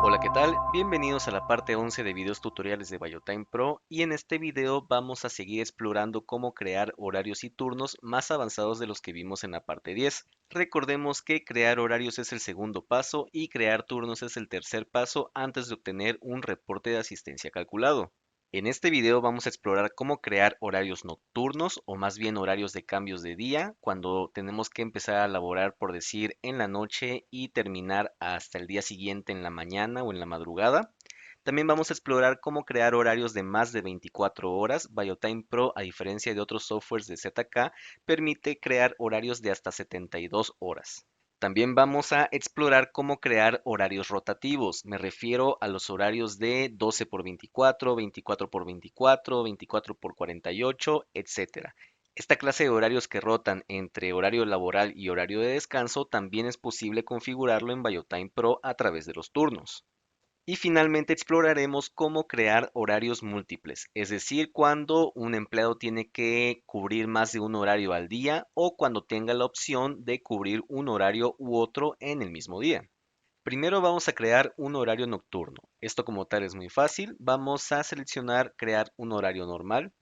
Hola, ¿qué tal? Bienvenidos a la parte 11 de videos tutoriales de BioTime Pro y en este video vamos a seguir explorando cómo crear horarios y turnos más avanzados de los que vimos en la parte 10. Recordemos que crear horarios es el segundo paso y crear turnos es el tercer paso antes de obtener un reporte de asistencia calculado. En este video vamos a explorar cómo crear horarios nocturnos o más bien horarios de cambios de día cuando tenemos que empezar a laborar por decir en la noche y terminar hasta el día siguiente en la mañana o en la madrugada. También vamos a explorar cómo crear horarios de más de 24 horas. BioTime Pro, a diferencia de otros softwares de ZK, permite crear horarios de hasta 72 horas. También vamos a explorar cómo crear horarios rotativos. Me refiero a los horarios de 12 por 24, 24 por 24, 24 por 48, etcétera. Esta clase de horarios que rotan entre horario laboral y horario de descanso también es posible configurarlo en BioTime Pro a través de los turnos. Y finalmente exploraremos cómo crear horarios múltiples, es decir, cuando un empleado tiene que cubrir más de un horario al día o cuando tenga la opción de cubrir un horario u otro en el mismo día. Primero vamos a crear un horario nocturno. Esto como tal es muy fácil. Vamos a seleccionar crear un horario normal.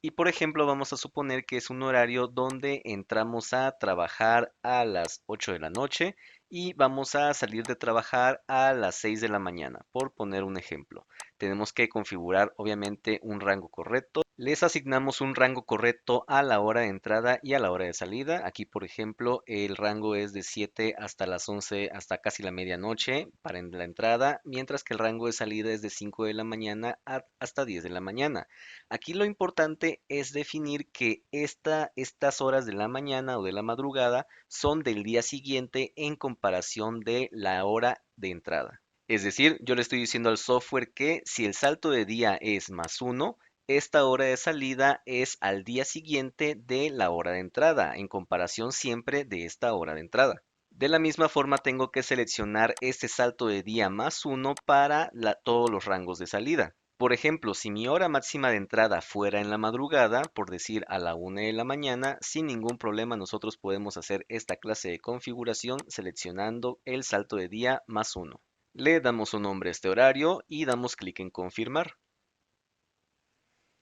Y por ejemplo, vamos a suponer que es un horario donde entramos a trabajar a las 8 de la noche y vamos a salir de trabajar a las 6 de la mañana, por poner un ejemplo. Tenemos que configurar obviamente un rango correcto. Les asignamos un rango correcto a la hora de entrada y a la hora de salida. Aquí, por ejemplo, el rango es de 7 hasta las 11, hasta casi la medianoche para la entrada, mientras que el rango de salida es de 5 de la mañana hasta 10 de la mañana. Aquí lo importante es definir que estas horas de la mañana o de la madrugada son del día siguiente en comparación de la hora de entrada. Es decir, yo le estoy diciendo al software que si el salto de día es +1, esta hora de salida es al día siguiente de la hora de entrada, en comparación siempre de esta hora de entrada. De la misma forma tengo que seleccionar este salto de día +1 para todos los rangos de salida. Por ejemplo, si mi hora máxima de entrada fuera en la madrugada, por decir a la 1 de la mañana, sin ningún problema nosotros podemos hacer esta clase de configuración seleccionando el salto de día +1. Le damos un nombre a este horario y damos clic en confirmar.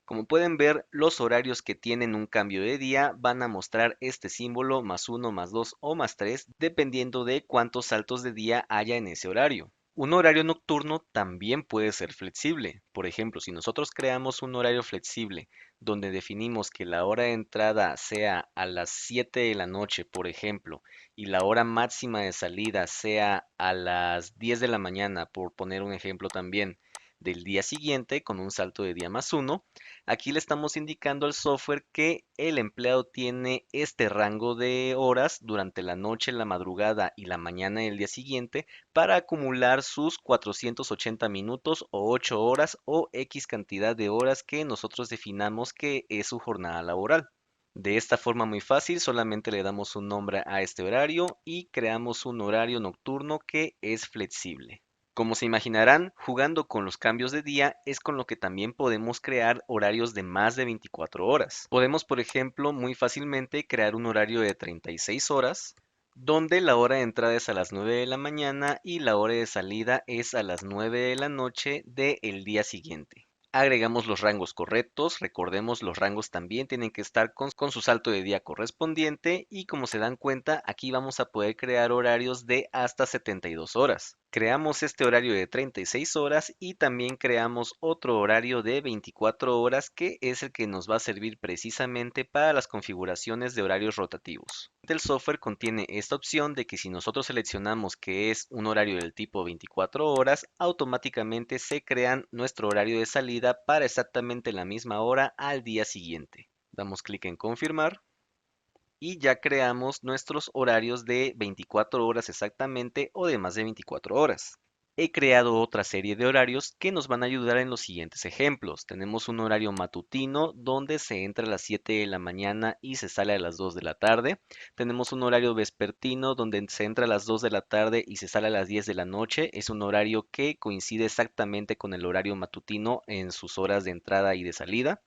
Como pueden ver, los horarios que tienen un cambio de día van a mostrar este símbolo +1, +2 o +3 dependiendo de cuántos saltos de día haya en ese horario. Un horario nocturno también puede ser flexible. Por ejemplo, si nosotros creamos un horario flexible donde definimos que la hora de entrada sea a las 7 de la noche, por ejemplo, y la hora máxima de salida sea a las 10 de la mañana, por poner un ejemplo también, del día siguiente con un salto de día +1, aquí le estamos indicando al software que el empleado tiene este rango de horas durante la noche, la madrugada y la mañana del día siguiente para acumular sus 480 minutos o 8 horas o X cantidad de horas que nosotros definamos que es su jornada laboral. De esta forma muy fácil, solamente le damos un nombre a este horario y creamos un horario nocturno que es flexible. Como se imaginarán, jugando con los cambios de día es con lo que también podemos crear horarios de más de 24 horas. Podemos, por ejemplo, muy fácilmente crear un horario de 36 horas, donde la hora de entrada es a las 9 de la mañana y la hora de salida es a las 9 de la noche del día siguiente. Agregamos los rangos correctos, recordemos los rangos también tienen que estar con su salto de día correspondiente y como se dan cuenta aquí vamos a poder crear horarios de hasta 72 horas. Creamos este horario de 36 horas y también creamos otro horario de 24 horas que es el que nos va a servir precisamente para las configuraciones de horarios rotativos. El software contiene esta opción de que si nosotros seleccionamos que es un horario del tipo 24 horas, automáticamente se crean nuestro horario de salida para exactamente la misma hora al día siguiente. Damos clic en confirmar y ya creamos nuestros horarios de 24 horas exactamente o de más de 24 horas. He creado otra serie de horarios que nos van a ayudar en los siguientes ejemplos. Tenemos un horario matutino donde se entra a las 7 de la mañana y se sale a las 2 de la tarde. Tenemos un horario vespertino donde se entra a las 2 de la tarde y se sale a las 10 de la noche. Es un horario que coincide exactamente con el horario matutino en sus horas de entrada y de salida.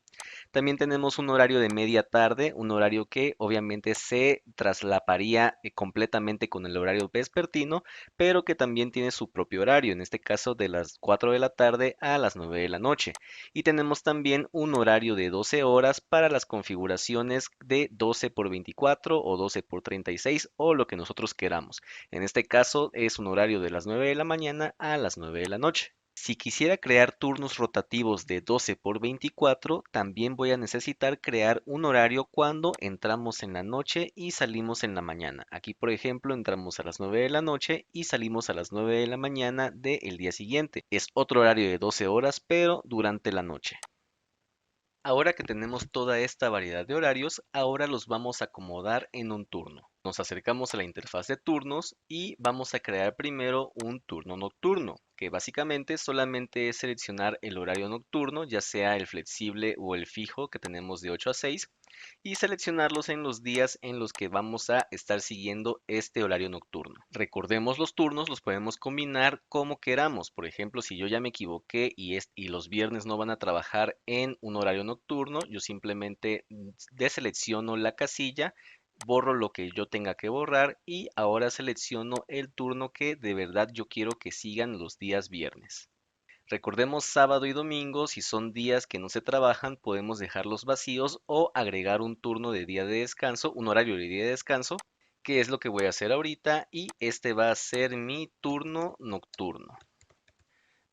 También tenemos un horario de media tarde, un horario que obviamente se traslaparía completamente con el horario vespertino, pero que también tiene su propio horario, en este caso de las 4 de la tarde a las 9 de la noche. Y tenemos también un horario de 12 horas para las configuraciones de 12 por 24 o 12 por 36 o lo que nosotros queramos. En este caso es un horario de las 9 de la mañana a las 9 de la noche. Si quisiera crear turnos rotativos de 12 por 24, también voy a necesitar crear un horario cuando entramos en la noche y salimos en la mañana. Aquí, por ejemplo, entramos a las 9 de la noche y salimos a las 9 de la mañana del día siguiente. Es otro horario de 12 horas, pero durante la noche. Ahora que tenemos toda esta variedad de horarios, ahora los vamos a acomodar en un turno. Nos acercamos a la interfaz de turnos y vamos a crear primero un turno nocturno, que básicamente solamente es seleccionar el horario nocturno, ya sea el flexible o el fijo que tenemos de 8 a 6, y seleccionarlos en los días en los que vamos a estar siguiendo este horario nocturno. Recordemos los turnos, los podemos combinar como queramos. Por ejemplo, si yo ya me equivoqué y los viernes no van a trabajar en un horario nocturno, yo simplemente deselecciono la casilla, borro lo que yo tenga que borrar y ahora selecciono el turno que de verdad yo quiero que sigan los días viernes. Recordemos sábado y domingo, si son días que no se trabajan, podemos dejarlos vacíos o agregar un turno de día de descanso, un horario de día de descanso, que es lo que voy a hacer ahorita, y este va a ser mi turno nocturno.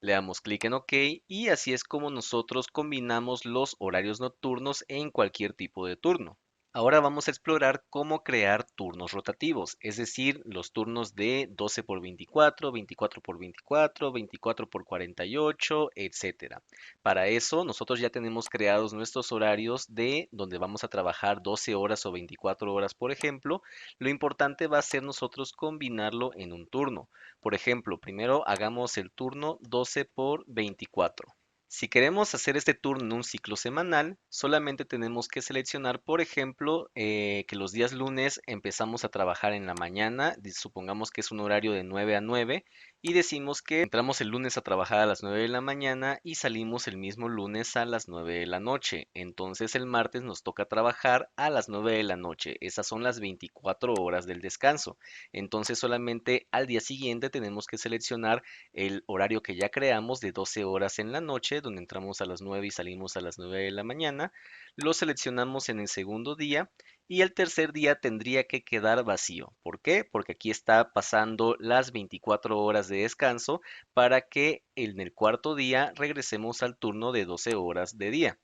Le damos clic en OK y así es como nosotros combinamos los horarios nocturnos en cualquier tipo de turno. Ahora vamos a explorar cómo crear turnos rotativos, es decir, los turnos de 12 por 24, 24 por 24, 24 por 48, etcétera. Para eso, nosotros ya tenemos creados nuestros horarios de donde vamos a trabajar 12 horas o 24 horas, por ejemplo. Lo importante va a ser nosotros combinarlo en un turno. Por ejemplo, primero hagamos el turno 12 por 24. Si queremos hacer este turno en un ciclo semanal, solamente tenemos que seleccionar, por ejemplo, que los días lunes empezamos a trabajar en la mañana, supongamos que es un horario de 9 a 9, y decimos que entramos el lunes a trabajar a las 9 de la mañana y salimos el mismo lunes a las 9 de la noche. Entonces el martes nos toca trabajar a las 9 de la noche. Esas son las 24 horas del descanso. Entonces solamente al día siguiente tenemos que seleccionar el horario que ya creamos de 12 horas en la noche, donde entramos a las 9 y salimos a las 9 de la mañana. Lo seleccionamos en el segundo día y el tercer día tendría que quedar vacío. ¿Por qué? Porque aquí está pasando las 24 horas de descanso para que en el cuarto día regresemos al turno de 12 horas de día.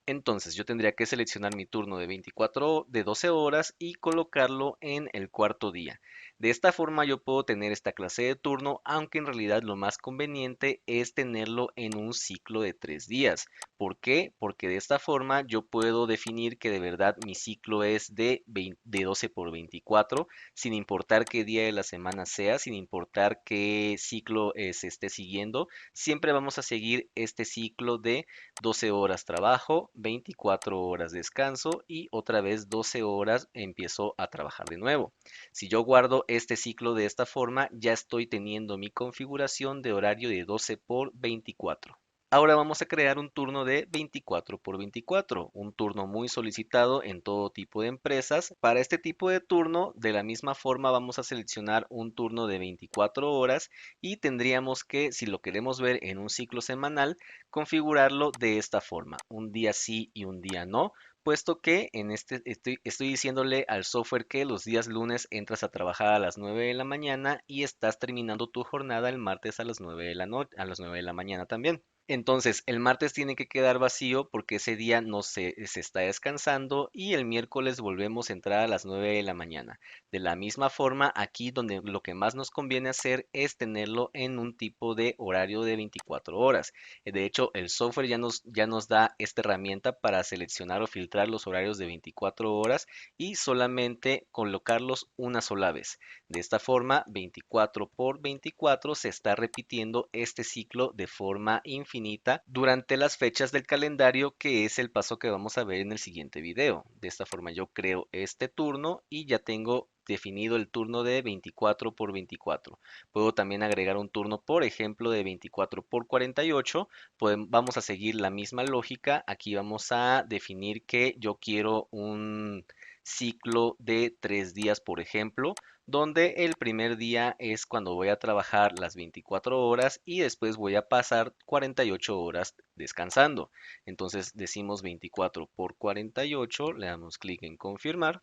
Entonces yo tendría que seleccionar mi turno de 24 de 12 horas y colocarlo en el cuarto día. De esta forma yo puedo tener esta clase de turno, aunque en realidad lo más conveniente es tenerlo en un ciclo de 3 días. ¿Por qué? Porque de esta forma yo puedo definir que de verdad mi ciclo es de 12 por 24, sin importar qué día de la semana sea, sin importar qué ciclo se esté siguiendo. Siempre vamos a seguir este ciclo de 12 horas trabajo, 24 horas descanso y otra vez 12 horas empiezo a trabajar de nuevo. Si yo guardo este ciclo de esta forma, ya estoy teniendo mi configuración de horario de 12 por 24. Ahora vamos a crear un turno de 24 por 24, un turno muy solicitado en todo tipo de empresas. Para este tipo de turno, de la misma forma vamos a seleccionar un turno de 24 horas y tendríamos que, si lo queremos ver en un ciclo semanal, configurarlo de esta forma, un día sí y un día no, puesto que en este estoy diciéndole al software que los días lunes entras a trabajar a las 9 de la mañana y estás terminando tu jornada el martes a las 9 de la noche, a las 9 de la mañana también. Entonces, el martes tiene que quedar vacío porque ese día no se está descansando y el miércoles volvemos a entrar a las 9 de la mañana. De la misma forma, aquí donde lo que más nos conviene hacer es tenerlo en un tipo de horario de 24 horas. De hecho, el software ya nos da esta herramienta para seleccionar o filtrar los horarios de 24 horas y solamente colocarlos una sola vez. De esta forma, 24 por 24 se está repitiendo este ciclo de forma infinita infinita durante las fechas del calendario, que es el paso que vamos a ver en el siguiente video. De esta forma yo creo este turno y ya tengo definido el turno de 24 por 24. Puedo también agregar un turno, por ejemplo, de 24 por 48. Vamos a seguir la misma lógica. Aquí vamos a definir que yo quiero un ciclo de 3 días, por ejemplo, donde el primer día es cuando voy a trabajar las 24 horas y después voy a pasar 48 horas descansando. Entonces decimos 24 por 48, le damos clic en confirmar.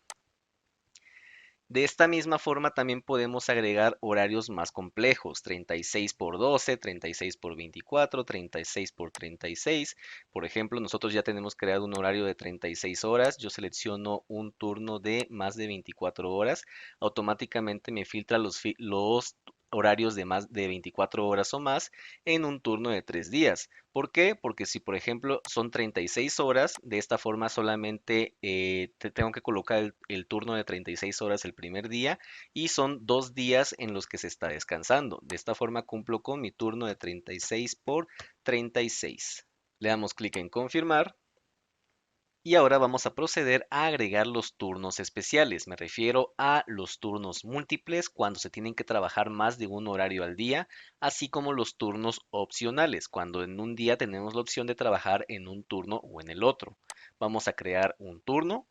De esta misma forma también podemos agregar horarios más complejos, 36 por 12, 36 por 24, 36 por 36. Por ejemplo, nosotros ya tenemos creado un horario de 36 horas. Yo selecciono un turno de más de 24 horas. Automáticamente me filtra los horarios de más de 24 horas o más en un turno de 3 días. ¿Por qué? Porque si, por ejemplo, son 36 horas, de esta forma solamente tengo que colocar el turno de 36 horas el primer día y son 2 días en los que se está descansando. De esta forma cumplo con mi turno de 36 por 36. Le damos clic en confirmar. Y ahora vamos a proceder a agregar los turnos especiales. Me refiero a los turnos múltiples cuando se tienen que trabajar más de un horario al día, así como los turnos opcionales, cuando en un día tenemos la opción de trabajar en un turno o en el otro. Vamos a crear un turno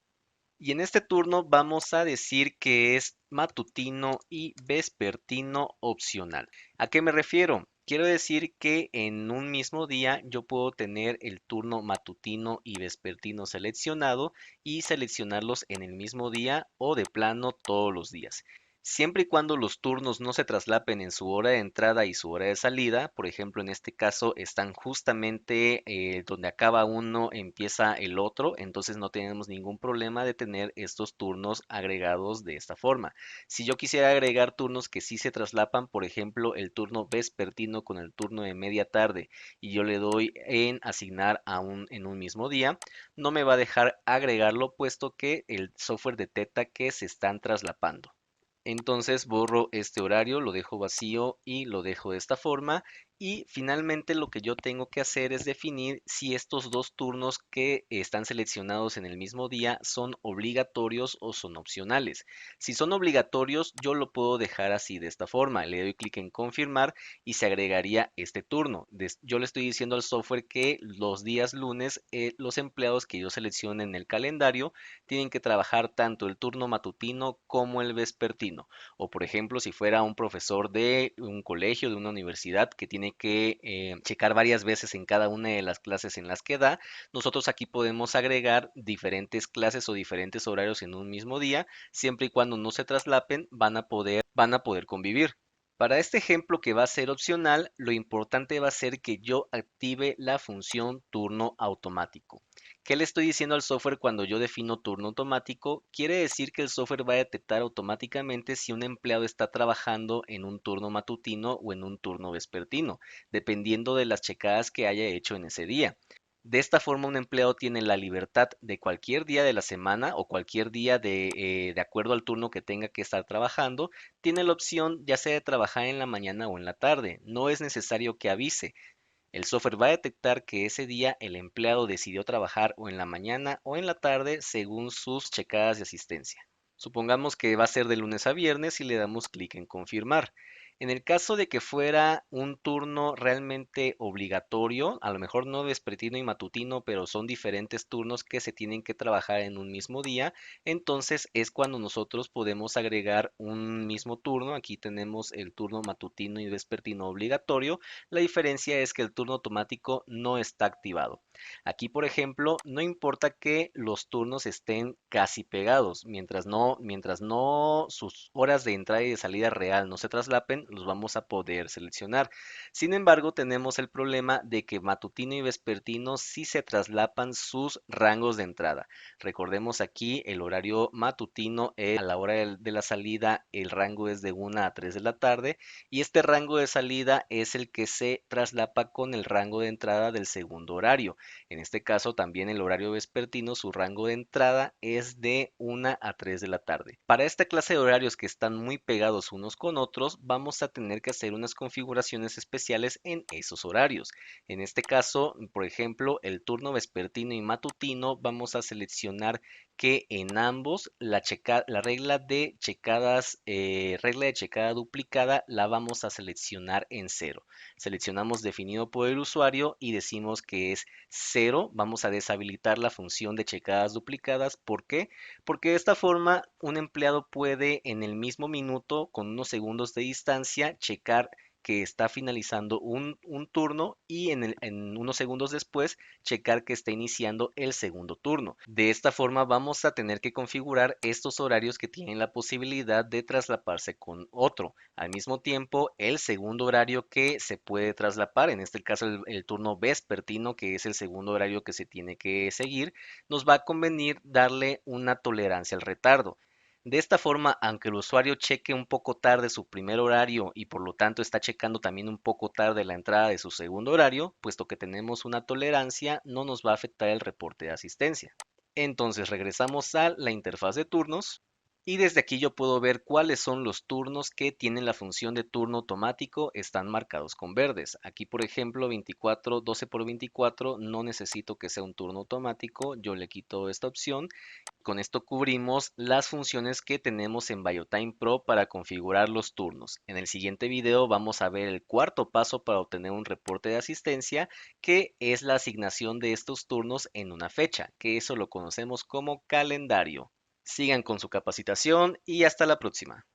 y en este turno vamos a decir que es matutino y vespertino opcional. ¿A qué me refiero? Quiero decir que en un mismo día yo puedo tener el turno matutino y vespertino seleccionado y seleccionarlos en el mismo día o de plano todos los días. Siempre y cuando los turnos no se traslapen en su hora de entrada y su hora de salida, por ejemplo, en este caso están justamente donde acaba uno, empieza el otro, entonces no tenemos ningún problema de tener estos turnos agregados de esta forma. Si yo quisiera agregar turnos que sí se traslapan, por ejemplo, el turno vespertino con el turno de media tarde, y yo le doy en asignar en un mismo día, no me va a dejar agregarlo puesto que el software detecta que se están traslapando. Entonces borro este horario, lo dejo vacío y lo dejo de esta forma. Y finalmente lo que yo tengo que hacer es definir si estos dos turnos que están seleccionados en el mismo día son obligatorios o son opcionales. Si son obligatorios, yo lo puedo dejar así de esta forma. Le doy clic en confirmar y se agregaría este turno. Yo le estoy diciendo al software que los días lunes los empleados que yo seleccione en el calendario tienen que trabajar tanto el turno matutino como el vespertino. O por ejemplo, si fuera un profesor de un colegio, de una universidad que tiene que checar varias veces en cada una de las clases en las que da, nosotros aquí podemos agregar diferentes clases o diferentes horarios en un mismo día, siempre y cuando no se traslapen, van a poder convivir. Para este ejemplo que va a ser opcional, lo importante va a ser que yo active la función turno automático. ¿Qué le estoy diciendo al software cuando yo defino turno automático? Quiere decir que el software va a detectar automáticamente si un empleado está trabajando en un turno matutino o en un turno vespertino, dependiendo de las checadas que haya hecho en ese día. De esta forma, un empleado tiene la libertad de cualquier día de la semana o cualquier día de acuerdo al turno que tenga que estar trabajando, tiene la opción ya sea de trabajar en la mañana o en la tarde. No es necesario que avise. El software va a detectar que ese día el empleado decidió trabajar o en la mañana o en la tarde según sus checadas de asistencia. Supongamos que va a ser de lunes a viernes y le damos clic en confirmar. En el caso de que fuera un turno realmente obligatorio, a lo mejor no vespertino y matutino, pero son diferentes turnos que se tienen que trabajar en un mismo día, entonces es cuando nosotros podemos agregar un mismo turno. Aquí tenemos el turno matutino y vespertino obligatorio. La diferencia es que el turno automático no está activado. Aquí, por ejemplo, no importa que los turnos estén casi pegados, mientras no sus horas de entrada y de salida real no se traslapen, los vamos a poder seleccionar. Sin embargo, tenemos el problema de que matutino y vespertino sí se traslapan sus rangos de entrada. Recordemos aquí el horario matutino a la hora de la salida, el rango es de 1 a 3 de la tarde y este rango de salida es el que se traslapa con el rango de entrada del segundo horario. En este caso, también el horario vespertino, su rango de entrada es de 1 a 3 de la tarde. Para esta clase de horarios que están muy pegados unos con otros, vamos vamos a tener que hacer unas configuraciones especiales en esos horarios. En este caso, por ejemplo, el turno vespertino y matutino, vamos a seleccionar que en ambos la regla de checada duplicada la vamos a seleccionar en cero. Seleccionamos definido por el usuario y decimos que es cero. Vamos a deshabilitar la función de checadas duplicadas. ¿Por qué? Porque de esta forma un empleado puede en el mismo minuto, con unos segundos de distancia, checar que está finalizando un turno y en unos segundos después checar que está iniciando el segundo turno. De esta forma vamos a tener que configurar estos horarios que tienen la posibilidad de traslaparse con otro. Al mismo tiempo, el segundo horario que se puede traslapar, en este caso el turno vespertino, que es el segundo horario que se tiene que seguir, nos va a convenir darle una tolerancia al retardo. De esta forma, aunque el usuario cheque un poco tarde su primer horario y por lo tanto está checando también un poco tarde la entrada de su segundo horario, puesto que tenemos una tolerancia, no nos va a afectar el reporte de asistencia. Entonces regresamos a la interfaz de turnos y desde aquí yo puedo ver cuáles son los turnos que tienen la función de turno automático, están marcados con verdes. Aquí, por ejemplo, 24, 12 por 24, no necesito que sea un turno automático, yo le quito esta opción. Con esto cubrimos las funciones que tenemos en BioTime Pro para configurar los turnos. En el siguiente video vamos a ver el cuarto paso para obtener un reporte de asistencia, que es la asignación de estos turnos en una fecha, que eso lo conocemos como calendario. Sigan con su capacitación y hasta la próxima.